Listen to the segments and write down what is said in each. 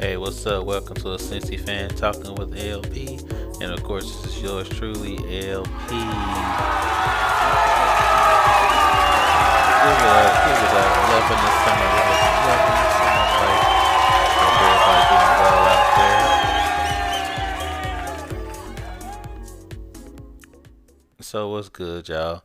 Hey, what's up? Welcome to a Cincy fan talking with LP, and of course, this is yours truly, LP. Give it up. Loving the summer life. Loving the summer life. Hope everybody doing well out there. So, what's good, y'all?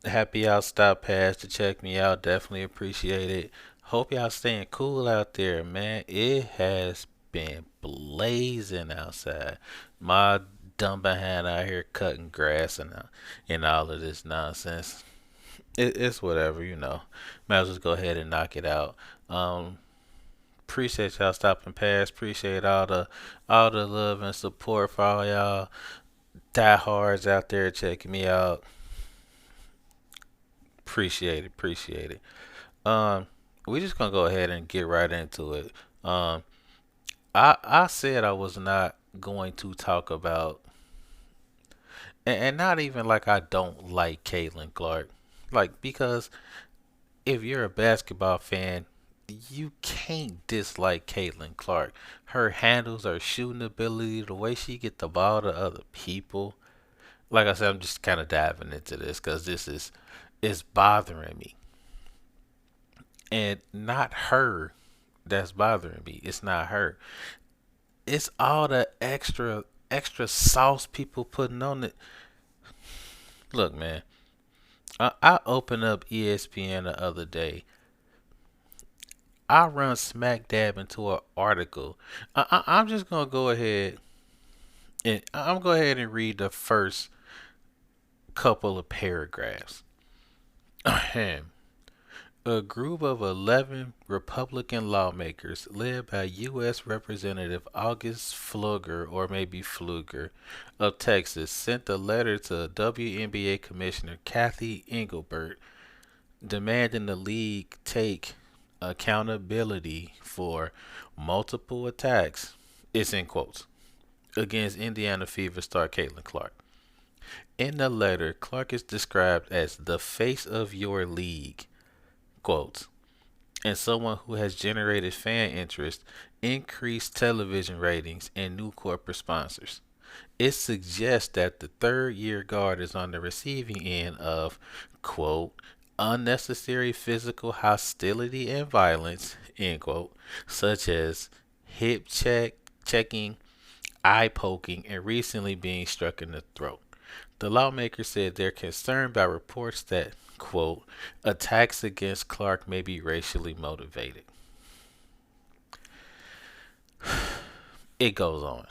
Happy y'all stopped past to check me out. Definitely appreciate it. Hope y'all staying cool out there, man. It has been blazing outside. My dumb behind out here cutting grass and all of this nonsense. It's whatever, you know. Might as well go ahead and knock it out. Um, Appreciate y'all stopping past. Appreciate all the love and support for all y'all diehards out there checking me out. Appreciate it. Um, we just gonna go ahead and get right into it. Um, I said I was not going to talk about, and not even like I don't like Caitlin Clark, like because if you're a basketball fan, you can't dislike Caitlin Clark. Her handles, her shooting ability, the way she get the ball to other people. Like I said, I'm just kind of diving into this because this is bothering me, and not her that's bothering me. It's not her. It's all the extra sauce people putting on it. Look, man, I opened up ESPN the other day. I run smack dab into an article. I'm just gonna go ahead and I'm go ahead and read the first couple of paragraphs. Ahem. A group of 11 Republican lawmakers, led by U.S. Representative August Pfluger, or maybe Pfluger, of Texas, sent a letter to WNBA Commissioner Kathy Engelbert demanding the league take accountability for multiple attacks, it's in quotes, against Indiana Fever star Caitlin Clark. In the letter, Clark is described as the face of your league, quotes, and someone who has generated fan interest, increased television ratings, and new corporate sponsors. It suggests that the third year guard is on the receiving end of, quote, unnecessary physical hostility and violence, end quote, such as checking, eye poking, and recently being struck in the throat. The lawmakers said they're concerned by reports that, quote, attacks against Clark may be racially motivated. It goes on.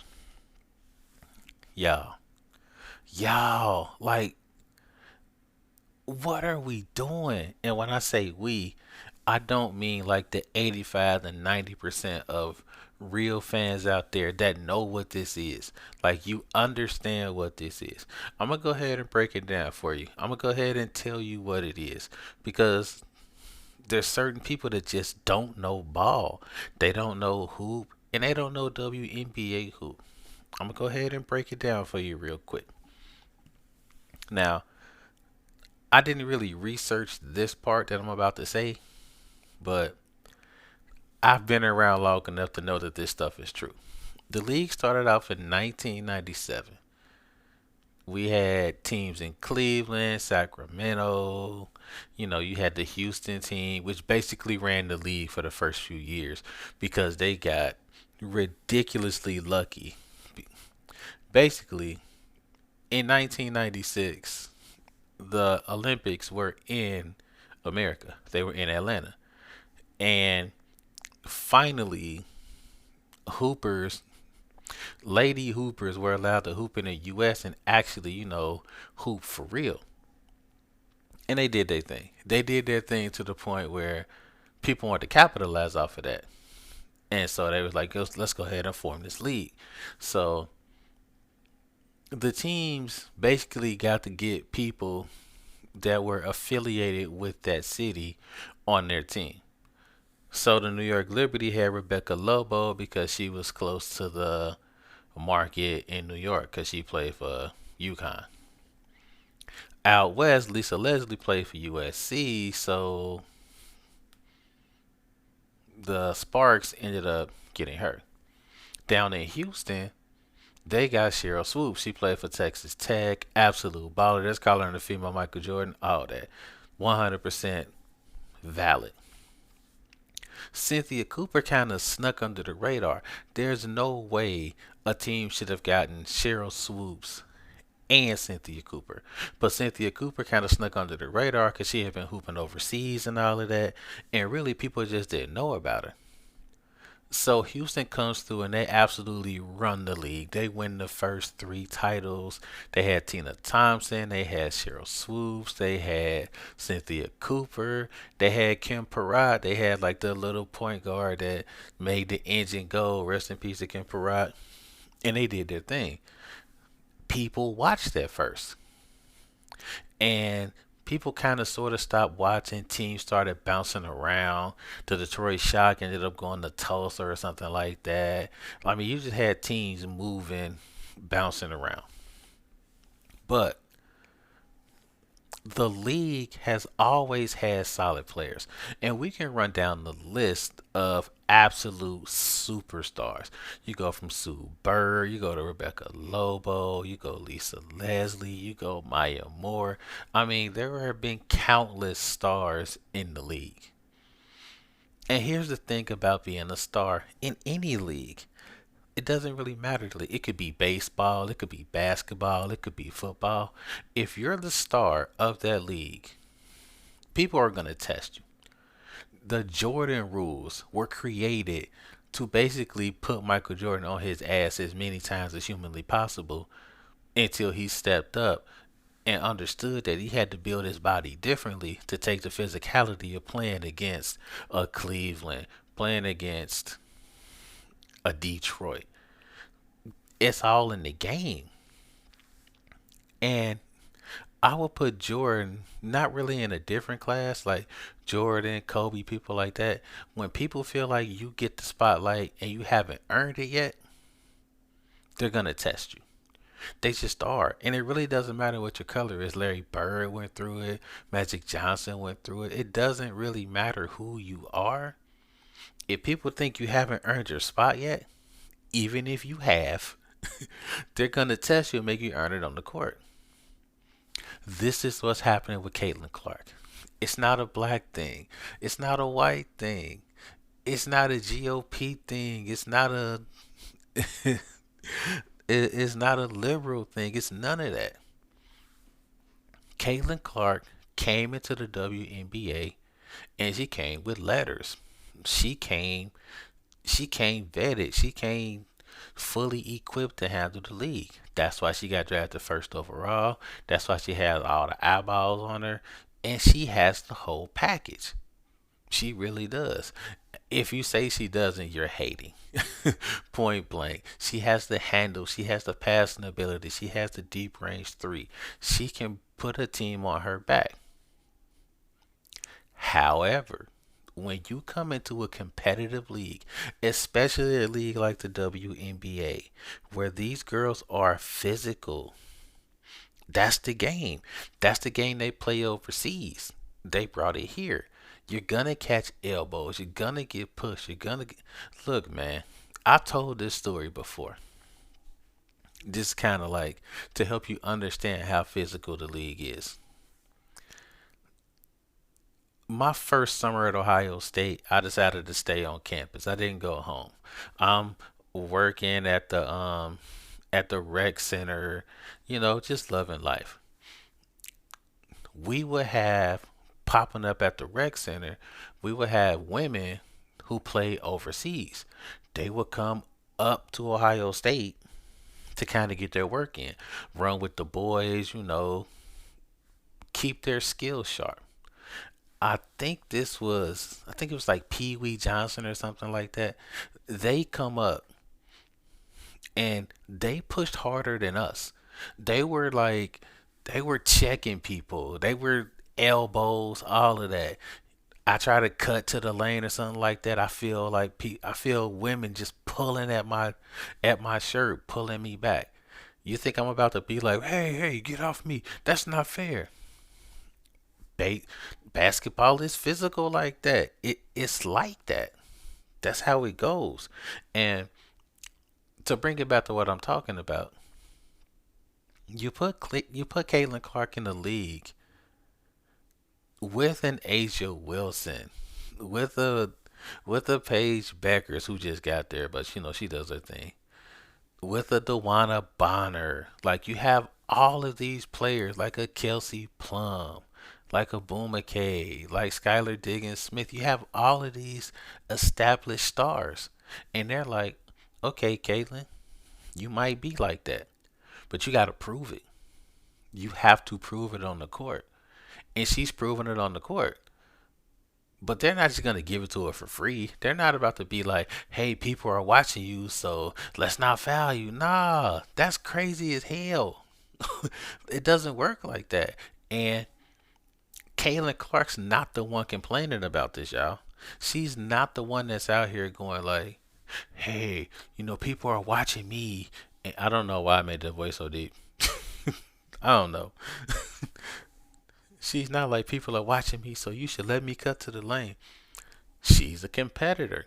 Y'all, like, what are we doing? And when I say we, I don't mean like the 85 to 90% of real fans out there that know what this is. Like, you understand what this is. I'm going to go ahead and break it down for you. I'm going to go ahead and tell you what it is because there's certain people that just don't know ball. They don't know hoop and they don't know WNBA hoop. I'm going to go ahead and break it down for you real quick. Now, I didn't really research this part that I'm about to say, but I've been around long enough to know that this stuff is true. The league started off in 1997. We had teams in Cleveland, Sacramento. You know, you had the Houston team, which basically ran the league for the first few years because they got ridiculously lucky. Basically, in 1996, the Olympics were in America. They were in Atlanta. And finally, hoopers, lady hoopers were allowed to hoop in the US and actually, hoop for real. And they did their thing. They did their thing to the point where people wanted to capitalize off of that. And so they was like, let's go ahead and form this league. So the teams basically got to get people that were affiliated with that city on their team. So the New York Liberty had Rebecca Lobo because she was close to the market in New York because she played for UConn. Out west, Lisa Leslie played for USC, so the Sparks ended up getting her. Down in Houston, they got Cheryl Swoops. She played for Texas Tech. Absolute baller. Let's call her the female Michael Jordan. All that. 100% valid. Cynthia Cooper kind of snuck under the radar. There's no way a team should have gotten Cheryl Swoops and Cynthia Cooper. But Cynthia Cooper kind of snuck under the radar because she had been hooping overseas and all of that. And really, people just didn't know about her. So Houston comes through and they absolutely run the league. They win the first three titles. They had Tina Thompson, they had Cheryl Swoops, they had Cynthia Cooper, they had Kim Perrott, they had like the little point guard that made the engine go. Rest in peace to Kim Perrott. And they did their thing. People watched that first. And people kind of sort of stopped watching. Teams started bouncing around. The Detroit Shock ended up going to Tulsa or something like that. I mean, you just had teams moving, bouncing around. But the league has always had solid players. And we can run down the list of absolute superstars. You go from Sue Bird, you go to Rebecca Lobo, you go Lisa Leslie, you go Maya Moore. I mean, there have been countless stars in the league. And here's the thing about being a star in any league. It doesn't really matter. It could be baseball, it could be basketball, it could be football. If you're the star of that league, people are going to test you. The Jordan rules were created to basically put Michael Jordan on his ass as many times as humanly possible until he stepped up and understood that he had to build his body differently to take the physicality of playing against a Cleveland, playing against a Detroit. It's all in the game. And I would put Jordan not really in a different class, like Jordan, Kobe, people like that. When people feel like you get the spotlight and you haven't earned it yet, they're going to test you. They just are. And it really doesn't matter what your color is. Larry Bird went through it, Magic Johnson went through it. It doesn't really matter who you are. If people think you haven't earned your spot yet, even if you have, they're going to test you and make you earn it on the court. This is what's happening with Caitlin Clark. It's not a black thing. It's not a white thing. It's not a GOP thing. It's not a it's not a liberal thing. It's none of that. Caitlin Clark came into the WNBA and she came with letters. She came she came vetted. She came fully equipped to handle the league. That's why she got drafted first overall. That's why she has all the eyeballs on her. And she has the whole package. She really does. If you say she doesn't, you're hating. Point blank. She has the handle. She has the passing ability. She has the deep range three. She can put a team on her back. However, when you come into a competitive league, especially a league like the WNBA, where these girls are physical, that's the game. That's the game they play overseas. They brought it here. You're gonna catch elbows. You're gonna get pushed. You're gonna get... Look, man. I told this story before. Just kind of like to help you understand how physical the league is. My first summer at Ohio State, I decided to stay on campus. I didn't go home. I'm working at the rec center, just loving life. We would have popping up at the rec center, we would have women who play overseas. They would come up to Ohio State to kind of get their work in, run with the boys, keep their skills sharp. I think it was like Pee Wee Johnson or something like that. They come up and they pushed harder than us. They were like, they were checking people. They were elbows, all of that. I try to cut to the lane or something like that. I feel women just pulling at my shirt, pulling me back. You think I'm about to be like, hey, hey, get off me? That's not fair. Ba- Basketball is physical like that. It's like that. That's how it goes. And To bring it back to what I'm talking about, you put Caitlin Clark in the league with an Asia Wilson, with a Paige Beckers who just got there, but she does her thing. With a Dewana Bonner, like you have all of these players, like a Kelsey Plum, like a Boom McKay, like Skylar Diggins Smith. You have all of these established stars, and they're like, okay, Caitlin, you might be like that, but you got to prove it. You have to prove it on the court, and she's proving it on the court. But they're not just gonna give it to her for free. They're not about to be like, "Hey, people are watching you, so let's not foul you." Nah, that's crazy as hell. It doesn't work like that. And Caitlin Clark's not the one complaining about this, y'all. She's not the one that's out here going like, "Hey, people are watching me." And I don't know why I made that voice so deep. I don't know. She's not like people are watching me, so you should let me cut to the lane. She's a competitor.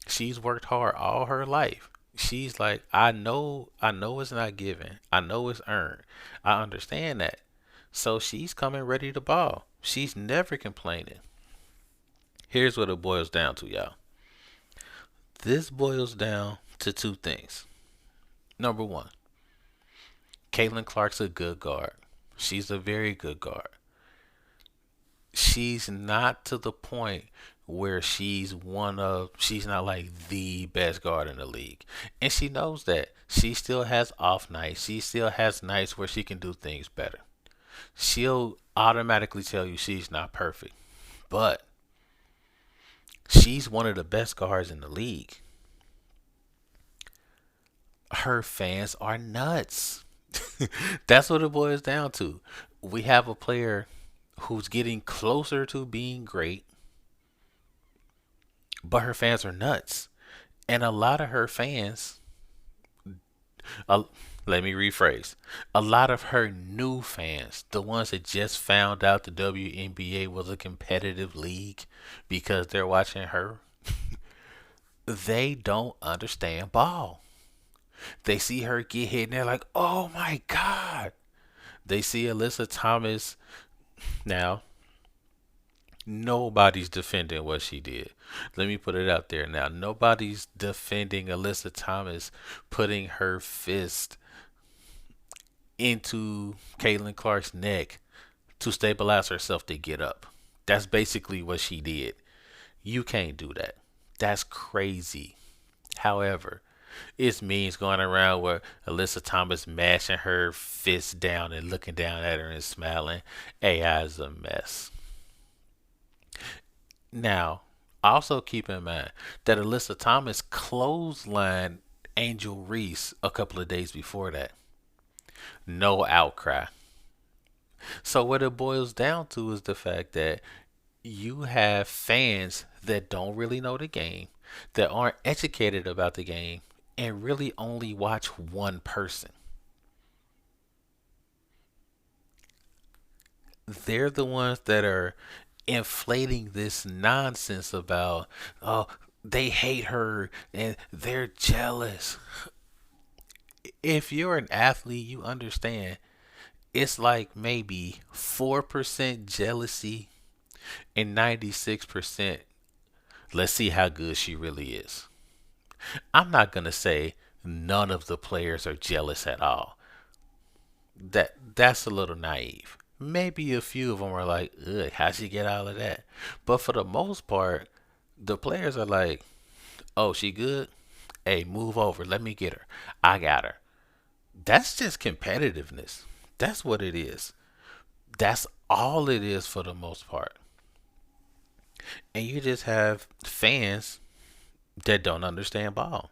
She's worked hard all her life. She's like, I know it's not given. I know it's earned. I understand that. So she's coming ready to ball. She's never complaining. Here's what it boils down to, y'all. This boils down to two things. Number one, Caitlin Clark's a good guard. She's a very good guard. She's not to the point where she's not like the best guard in the league. And she knows that. She still has off nights. She still has nights where she can do things better. She'll automatically tell you she's not perfect. But she's one of the best guards in the league. Her fans are nuts. That's what it boils down to. We have a player who's getting closer to being great, but her fans are nuts. And a lot of her fans, uh, let me rephrase, a lot of her new fans, the ones that just found out the WNBA was a competitive league because they're watching her, they don't understand ball. They see her get hit and they're like, oh my God. They see Alyssa Thomas. Now, nobody's defending what she did. Let me put it out there now. Nobody's defending Alyssa Thomas putting her fist into Caitlin Clark's neck to stabilize herself to get up. That's basically what she did. You can't do that. That's crazy. However, it's memes going around where Alyssa Thomas mashing her fist down and looking down at her and smiling. AI is a mess. Now, also keep in mind that Alyssa Thomas clotheslined Angel Reese a couple of days before that. No outcry. So what it boils down to is the fact that you have fans that don't really know the game, that aren't educated about the game, and really only watch one person. They're the ones that are inflating this nonsense about, oh, they hate her and they're jealous. If you're an athlete, you understand it's like maybe 4% jealousy and 96% let's see how good she really is. I'm not going to say none of the players are jealous at all. That's a little naive. Maybe a few of them are like, ugh, how'd she get all of that? But for the most part, the players are like, oh, she good? Hey, move over. Let me get her. I got her. That's just competitiveness. That's what it is. That's all it is for the most part. And you just have fans that don't understand ball.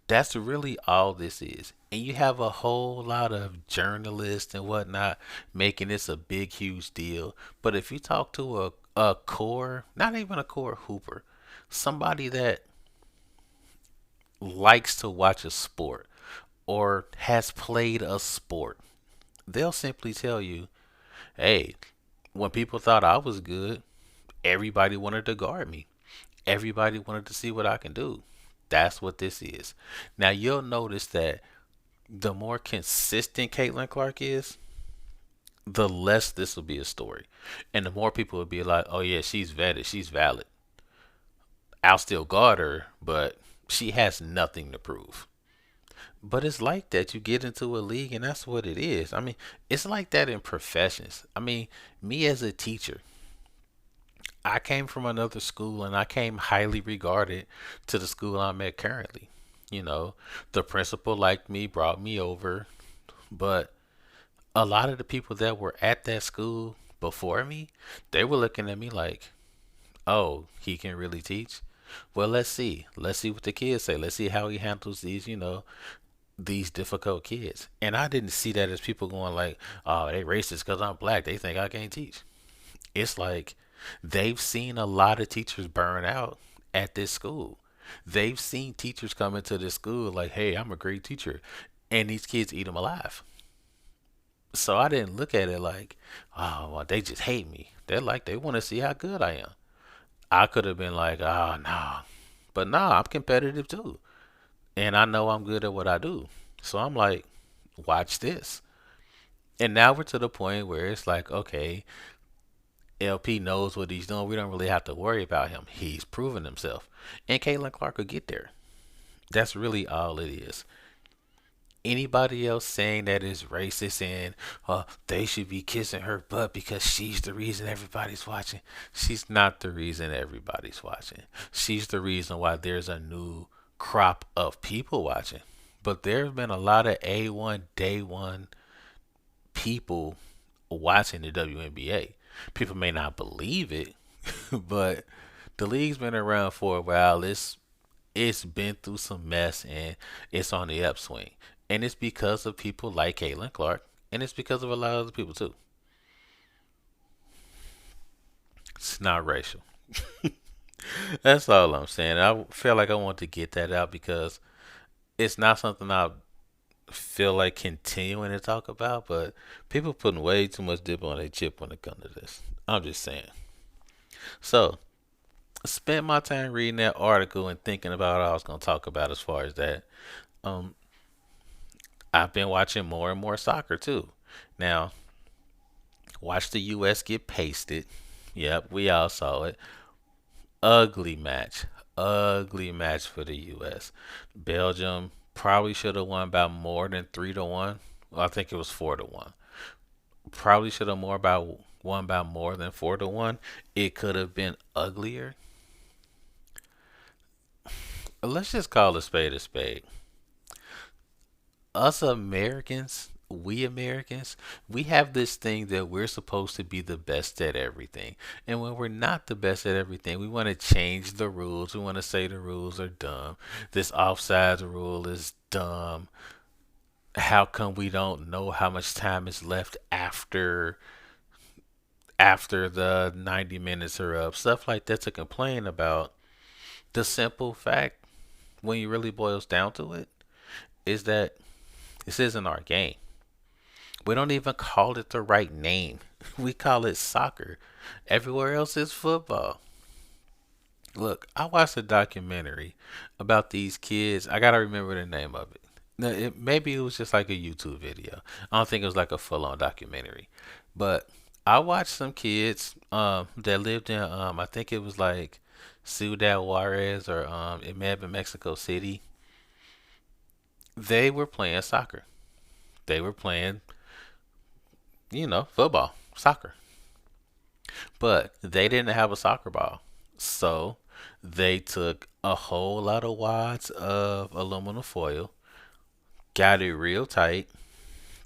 That's really all this is. And you have a whole lot of journalists and whatnot making this a big, huge deal. But if you talk to a core, not even a core hooper, somebody that likes to watch a sport or has played a sport, they'll simply tell you, hey, when people thought I was good, everybody wanted to guard me. Everybody wanted to see what I can do. That's what this is. Now you'll notice that the more consistent Caitlin Clark is, the less this will be a story. And the more people will be like, oh yeah, she's vetted, she's valid. I'll still guard her, but she has nothing to prove. But it's like that. You get into a league, and that's what it is. I mean, it's like that in professions. I mean, me as a teacher, I came from another school and I came highly regarded to the school I'm at currently. You know, the principal liked me, brought me over, but a lot of the people that were at that school before me, they were looking at me like, oh, he can really teach? Well, let's see. Let's see what the kids say. Let's see how he handles these, these difficult kids. And I didn't see that as people going like, oh, they racist because I'm black. They think I can't teach. It's like they've seen a lot of teachers burn out at this school. They've seen teachers come into this school like, hey, I'm a great teacher. And these kids eat them alive. So I didn't look at it like, oh, well, they just hate me. They're like, they want to see how good I am. I could have been like, oh, no. But no, I'm competitive too. And I know I'm good at what I do. So I'm like, watch this. And now we're to the point where it's like, okay, LP knows what he's doing. We don't really have to worry about him. He's proven himself. And Caitlin Clark will get there. That's really all it is. Anybody else saying that is racist and they should be kissing her butt because she's the reason everybody's watching. She's not the reason everybody's watching. She's the reason why there's a new crop of people watching. But there's been a lot of A1 day one people watching the WNBA. People may not believe it, but the league's been around for a while. It's been through some mess and it's on the upswing. And it's because of people like Caitlin Clark, and it's because of a lot of other people too. It's not racial. That's all I'm saying. I feel like I want to get that out because it's not something I feel like continuing to talk about, but people putting way too much dip on their chip when it comes to this. I'm just saying. So, spent my time reading that article and thinking about what I was going to talk about as far as that. Um, I've been watching more and more soccer too. Now, watch the U.S. get pasted. Yep, we all saw it. Ugly match. Ugly match for the U.S. Belgium probably should have won by more than 3-1. Well, I think it was 4-1. Probably should have more about won by more than 4-1. It could have been uglier. Let's just call a spade a spade. Us Americans, we Americans, we have this thing that we're supposed to be the best at everything. And when we're not the best at everything, we want to change the rules. We want to say the rules are dumb. This offsides rule is dumb. How come we don't know how much time is left after the 90 minutes are up? Stuff like that to complain about. The simple fact, when you really boils down to it, is that this isn't our game. We don't even call it the right name. We call it soccer. Everywhere else is football. Look, I watched a documentary about these kids. I gotta remember the name of it. No, maybe it was just like a YouTube video. I don't think it was like a full-on documentary. But I watched some kids that lived in I think it was like Ciudad Juarez or it may have been Mexico City. They were playing soccer. They were playing, football, soccer. But they didn't have a soccer ball. So they took a whole lot of wads of aluminum foil, got it real tight,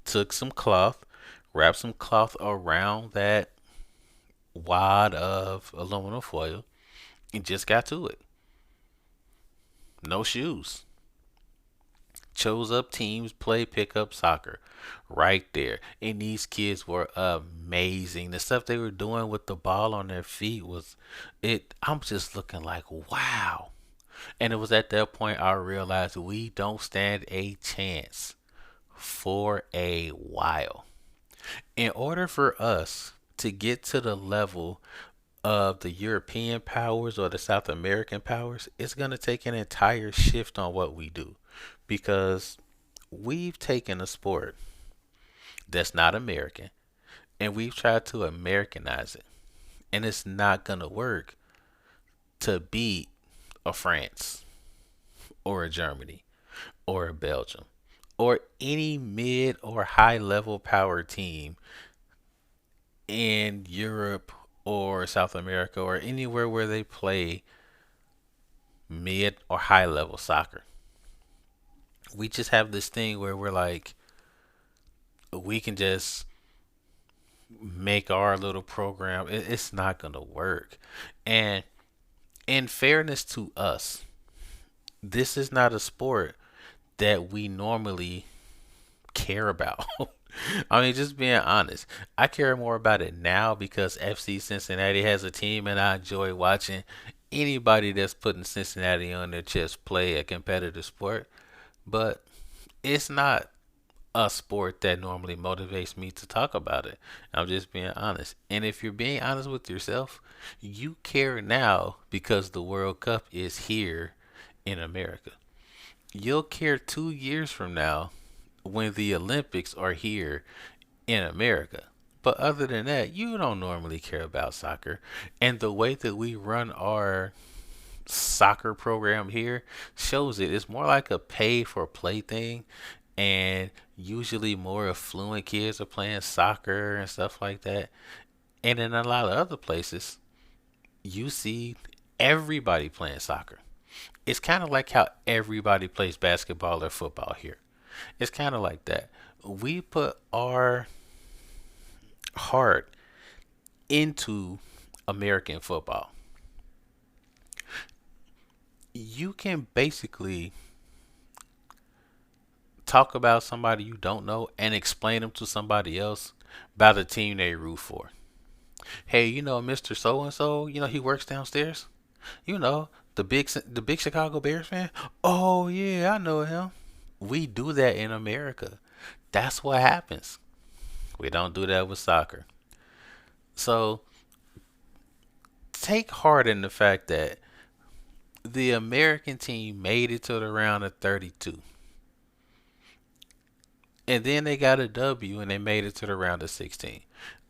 took some cloth, wrapped some cloth around that wad of aluminum foil, and just got to it. No shoes. Chose up teams, play pickup soccer right there. And these kids were amazing. The stuff they were doing with the ball on their feet was it I'm just looking like wow. And it was at that point I realized we don't stand a chance for a while. In order for us to get to the level of the European powers or the South American powers, it's going to take an entire shift on what we do because we've taken a sport that's not American and we've tried to Americanize it. And it's not going to work to beat a France or a Germany or a Belgium or any mid or high level power team in Europe or South America or anywhere where they play mid or high level soccer. We just have this thing where we're like, we can just make our little program. It's not going to work. And in fairness to us, this is not a sport that we normally care about. I mean, just being honest, I care more about it now because FC Cincinnati has a team and I enjoy watching anybody that's putting Cincinnati on their chest play a competitive sport. But it's not a sport that normally motivates me to talk about it. I'm just being honest. And if you're being honest with yourself, you care now because the World Cup is here in America. You'll care 2 years from now when the Olympics are here in America. But other than that, you don't normally care about soccer. And the way that we run our soccer program here shows it. It's more like a pay for play thing. And usually more affluent kids are playing soccer and stuff like that. And in a lot of other places, you see everybody playing soccer. It's kind of like how everybody plays basketball or football here. It's kind of like that. We put our heart into American football. You can basically talk about somebody you don't know and explain them to somebody else about the team they root for. Hey, Mr. So and so, he works downstairs. You know, the big Chicago Bears fan. Oh yeah, I know him. We do that in America. That's what happens. We don't do that with soccer. So take heart in the fact that the American team made it to the round of 32. And then they got a W and they made it to the round of 16.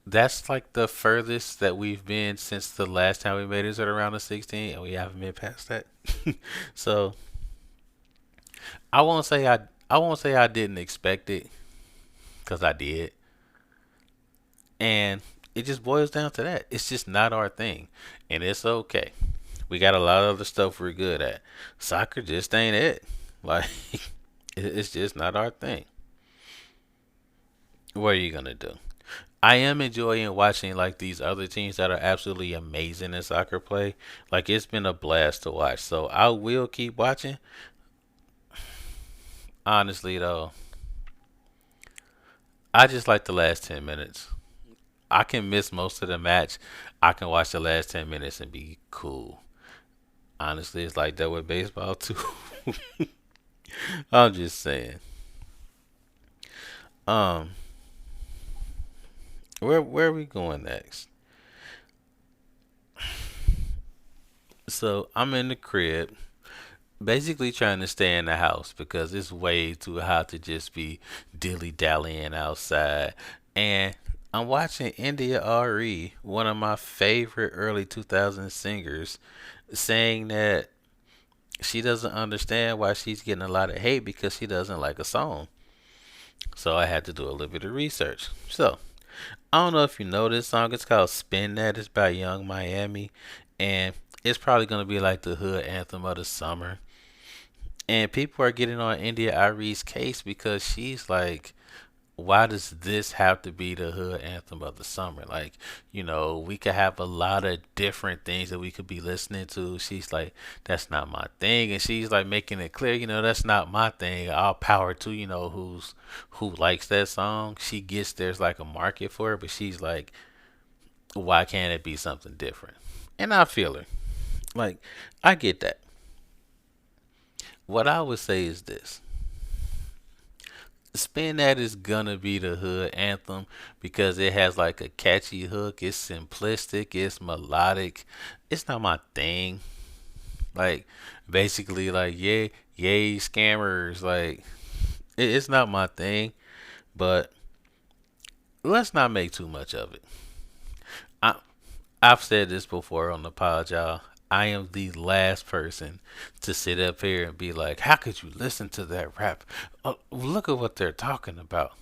That's like the furthest that we've been since the last time we made it to the round of 16, and we haven't been past that. So I won't say I didn't expect it because I did, and it just boils down to that. It's just not our thing, and it's okay. We got a lot of other stuff we're good at. Soccer just ain't it. Like it's just not our thing. What are you gonna do? I am enjoying watching like these other teams that are absolutely amazing in soccer play. Like it's been a blast to watch. So I will keep watching. Honestly though, I just like the last 10 minutes. I can miss most of the match. I can watch the last 10 minutes and be cool. Honestly, it's like that with baseball too. I'm just saying. Um, where are we going next? So I'm in the crib, basically trying to stay in the house because it's way too hot to just be dilly dallying outside. And I'm watching India Re, one of my favorite early 2000s singers, saying that she doesn't understand why she's getting a lot of hate because she doesn't like a song. So I had to do a little bit of research. So I don't know if you know this song. It's called Spin That. It's by Young Miami. And it's probably going to be like the hood anthem of the summer. And people are getting on India Irie's case because she's like, why does this have to be the hood anthem of the summer? Like, we could have a lot of different things that we could be listening to. She's like, that's not my thing. And she's like making it clear, that's not my thing. All power to, who likes that song. She gets there's like a market for it, but she's like, why can't it be something different? And I feel her. Like, I get that. What I would say is this. Spin That is gonna be the hood anthem because it has like a catchy hook. It's simplistic. It's melodic. It's not my thing. Like basically, like yay scammers. Like it's not my thing. But let's not make too much of it. I I've said this before on the pod, y'all. I am the last person to sit up here and be like, "How could you listen to that rap? Look at what they're talking about."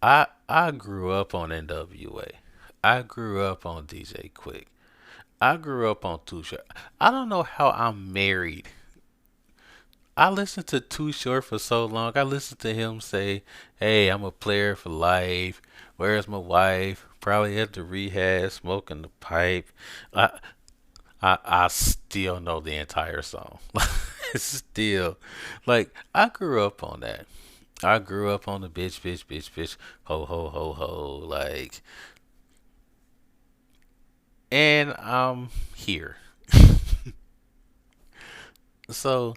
I grew up on NWA. I grew up on DJ Quick. I grew up on Too Short. I don't know how I'm married. I listened to Too Short for so long. I listened to him say, "Hey, I'm a player for life. Where's my wife? Probably at the rehab, smoking the pipe." I I still know the entire song. Still, like I grew up on that. I grew up on the bitch, ho ho ho ho, like, and I'm here. So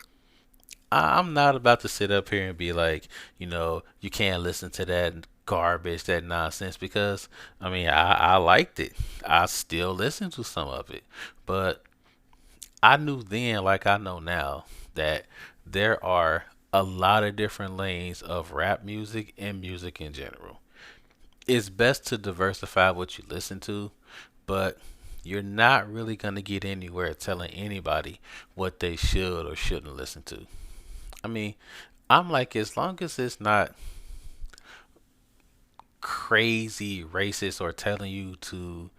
I'm not about to sit up here and be like, you can't listen to that garbage, that nonsense, because I mean, I liked it. I still listen to some of it, but I knew then, like I know now, that there are a lot of different lanes of rap music and music in general. It's best to diversify what you listen to, but you're not really going to get anywhere telling anybody what they should or shouldn't listen to. I mean, I'm like, as long as it's not crazy racist or telling you to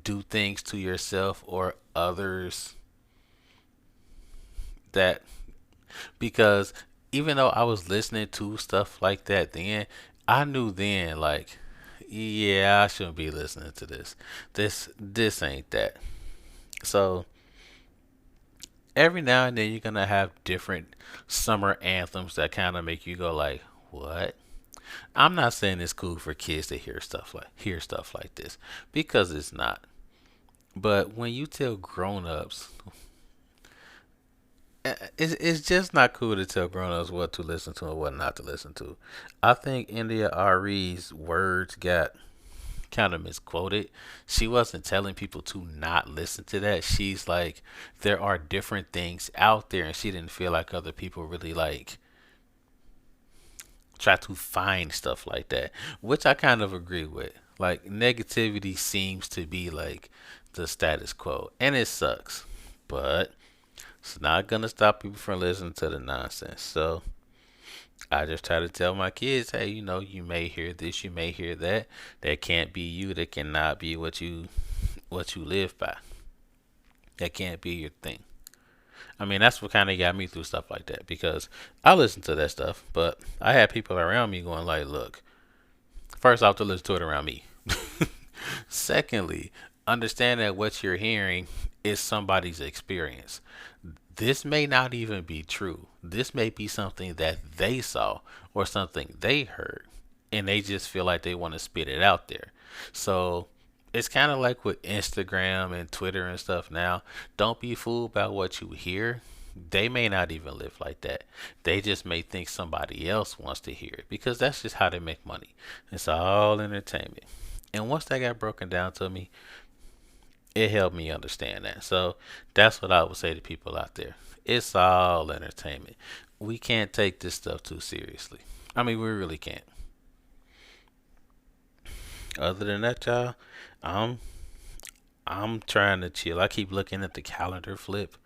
do things to yourself or others that, because even though I was listening to stuff like that then, I knew then, like, yeah, I shouldn't be listening to this. This ain't that. So every now and then you're gonna have different summer anthems that kind of make you go like, what? I'm not saying it's cool for kids to hear stuff like this because it's not. But when you tell grown-ups, it's just not cool to tell grown-ups what to listen to and what not to listen to. I think India Ari's words got kind of misquoted. She wasn't telling people to not listen to that. She's like, there are different things out there, and she didn't feel like other people really like try to find stuff like that, which I kind of agree with. Like, negativity seems to be like the status quo, and it sucks, but it's not gonna stop people from listening to the nonsense. So I just try to tell my kids, hey, you may hear this, you may hear that. That can't be you. That cannot be what you live by. That can't be your thing. I mean, that's what kind of got me through stuff like that because I listened to that stuff, but I had people around me going like, look, first off, to listen to it around me. Secondly, understand that what you're hearing is somebody's experience. This may not even be true. This may be something that they saw or something they heard, and they just feel like they want to spit it out there. So it's kind of like with Instagram and Twitter and stuff now. Don't be fooled by what you hear. They may not even live like that. They just may think somebody else wants to hear it because that's just how they make money. It's all entertainment. And once that got broken down to me, it helped me understand that. So that's what I would say to people out there. It's all entertainment. We can't take this stuff too seriously. I mean, we really can't. Other than that, y'all, I'm I'm trying to chill. I keep looking at the calendar flip.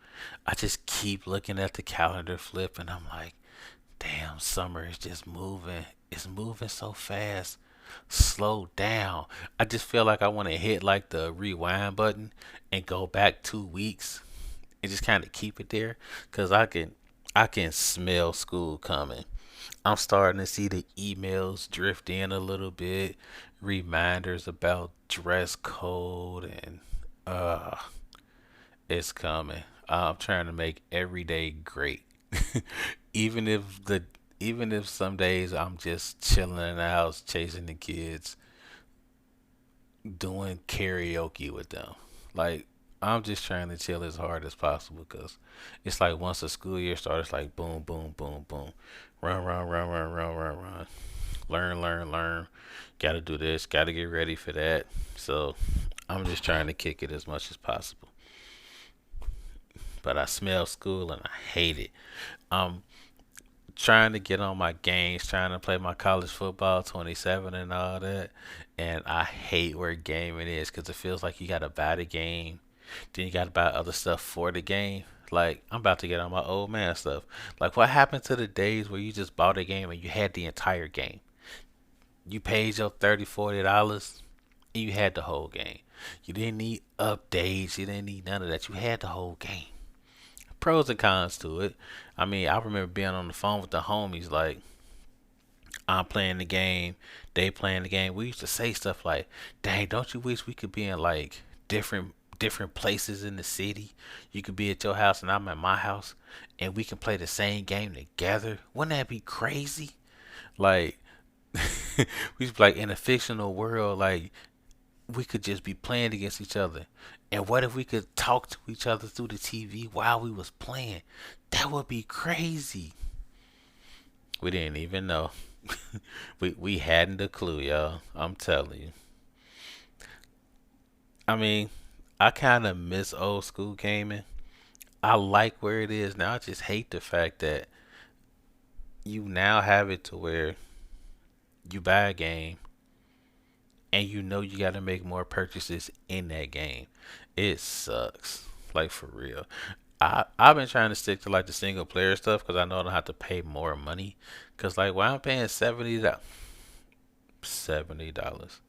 I just keep looking at the calendar flip, and I'm like, damn, summer is just moving. It's moving so fast. Slow down. I just feel like I want to hit like the rewind button and go back 2 weeks and just kind of keep it there because I can smell school coming. I'm starting to see the emails drift in a little bit, reminders about dress code, and uh, it's coming. I'm trying to make every day great, even if the even if some days I'm just chilling in the house, chasing the kids, doing karaoke with them. Like, I'm just trying to chill as hard as possible because it's like once the school year starts, it's like boom, boom, boom, boom, run, run, run, run, run, run, run, learn, learn, learn. Got to do this. Got to get ready for that. So I'm just trying to kick it as much as possible. But I smell school and I hate it. I'm trying to get on my games, trying to play my college football 27 and all that. And I hate where gaming is because it feels like you got to buy the game. Then you got to buy other stuff for the game. Like, I'm about to get on my old man stuff. Like, what happened to the days where you just bought a game and you had the entire game? You paid your $30, $40 and you had the whole game. You didn't need updates. You didn't need none of that. You had the whole game. Pros and cons to it. I mean, I remember being on the phone with the homies, like, I'm playing the game, they playing the game. We used to say stuff like, "Dang, don't you wish we could be in like different places in the city? You could be at your house and I'm at my house, and we can play the same game together. Wouldn't that be crazy?" Like, we used to be like in a fictional world, like we could just be playing against each other. And what if we could talk to each other through the TV while we was playing? That would be crazy. We didn't even know. We hadn't a clue, y'all. I'm telling you. I mean, I kind of miss old school gaming. I like where it is now. I just hate the fact that you now have it to where you buy a game and you know you got to make more purchases in that game. It sucks, like for real. I've been trying to stick to like the single player stuff because I know I don't have to pay more money. Cause like why I'm paying $70, $70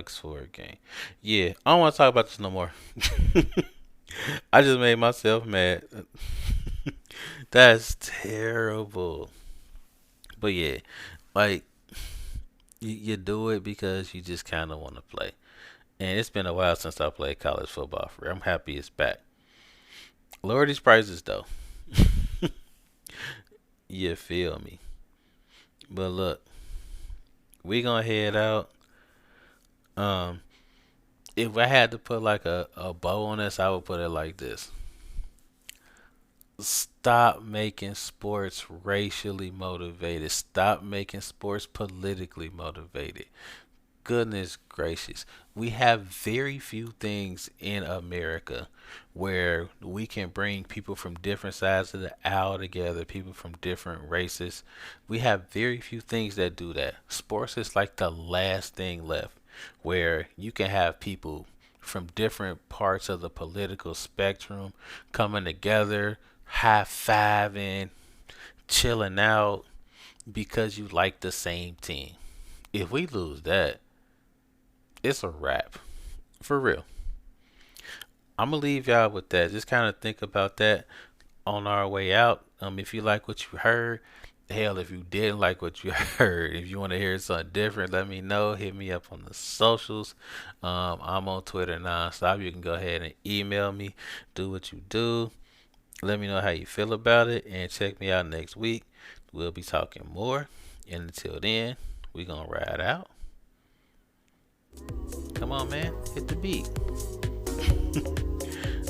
for a game. Yeah, I don't want to talk about this no more. I just made myself mad. That's terrible. But yeah, like you do it because you just kind of want to play. And it's been a while since I played college football for real. I'm happy it's back. Lower these prices though. You feel me? But look, we gonna head out. Um, if I had to put like a bow on this, I would put it like this. Stop making sports racially motivated. Stop making sports politically motivated. Goodness gracious. We have very few things in America where we can bring people from different sides of the aisle together, people from different races. We have very few things that do that. Sports is like the last thing left where you can have people from different parts of the political spectrum coming together, high fiving, chilling out because you like the same team. If we lose that, it's a wrap. For real. I'm gonna leave y'all with that. Just kind of think about that on our way out. If you like what you heard, hell, if you didn't like what you heard, if you want to hear something different, let me know. Hit me up on the socials. I'm on Twitter nonstop. You can go ahead and email me. Do what you do. Let me know how you feel about it, and check me out next week. We'll be talking more. And until then, we gonna ride out. Come on, man. Hit the beat.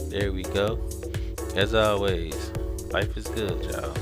There we go. As always, life is good, y'all.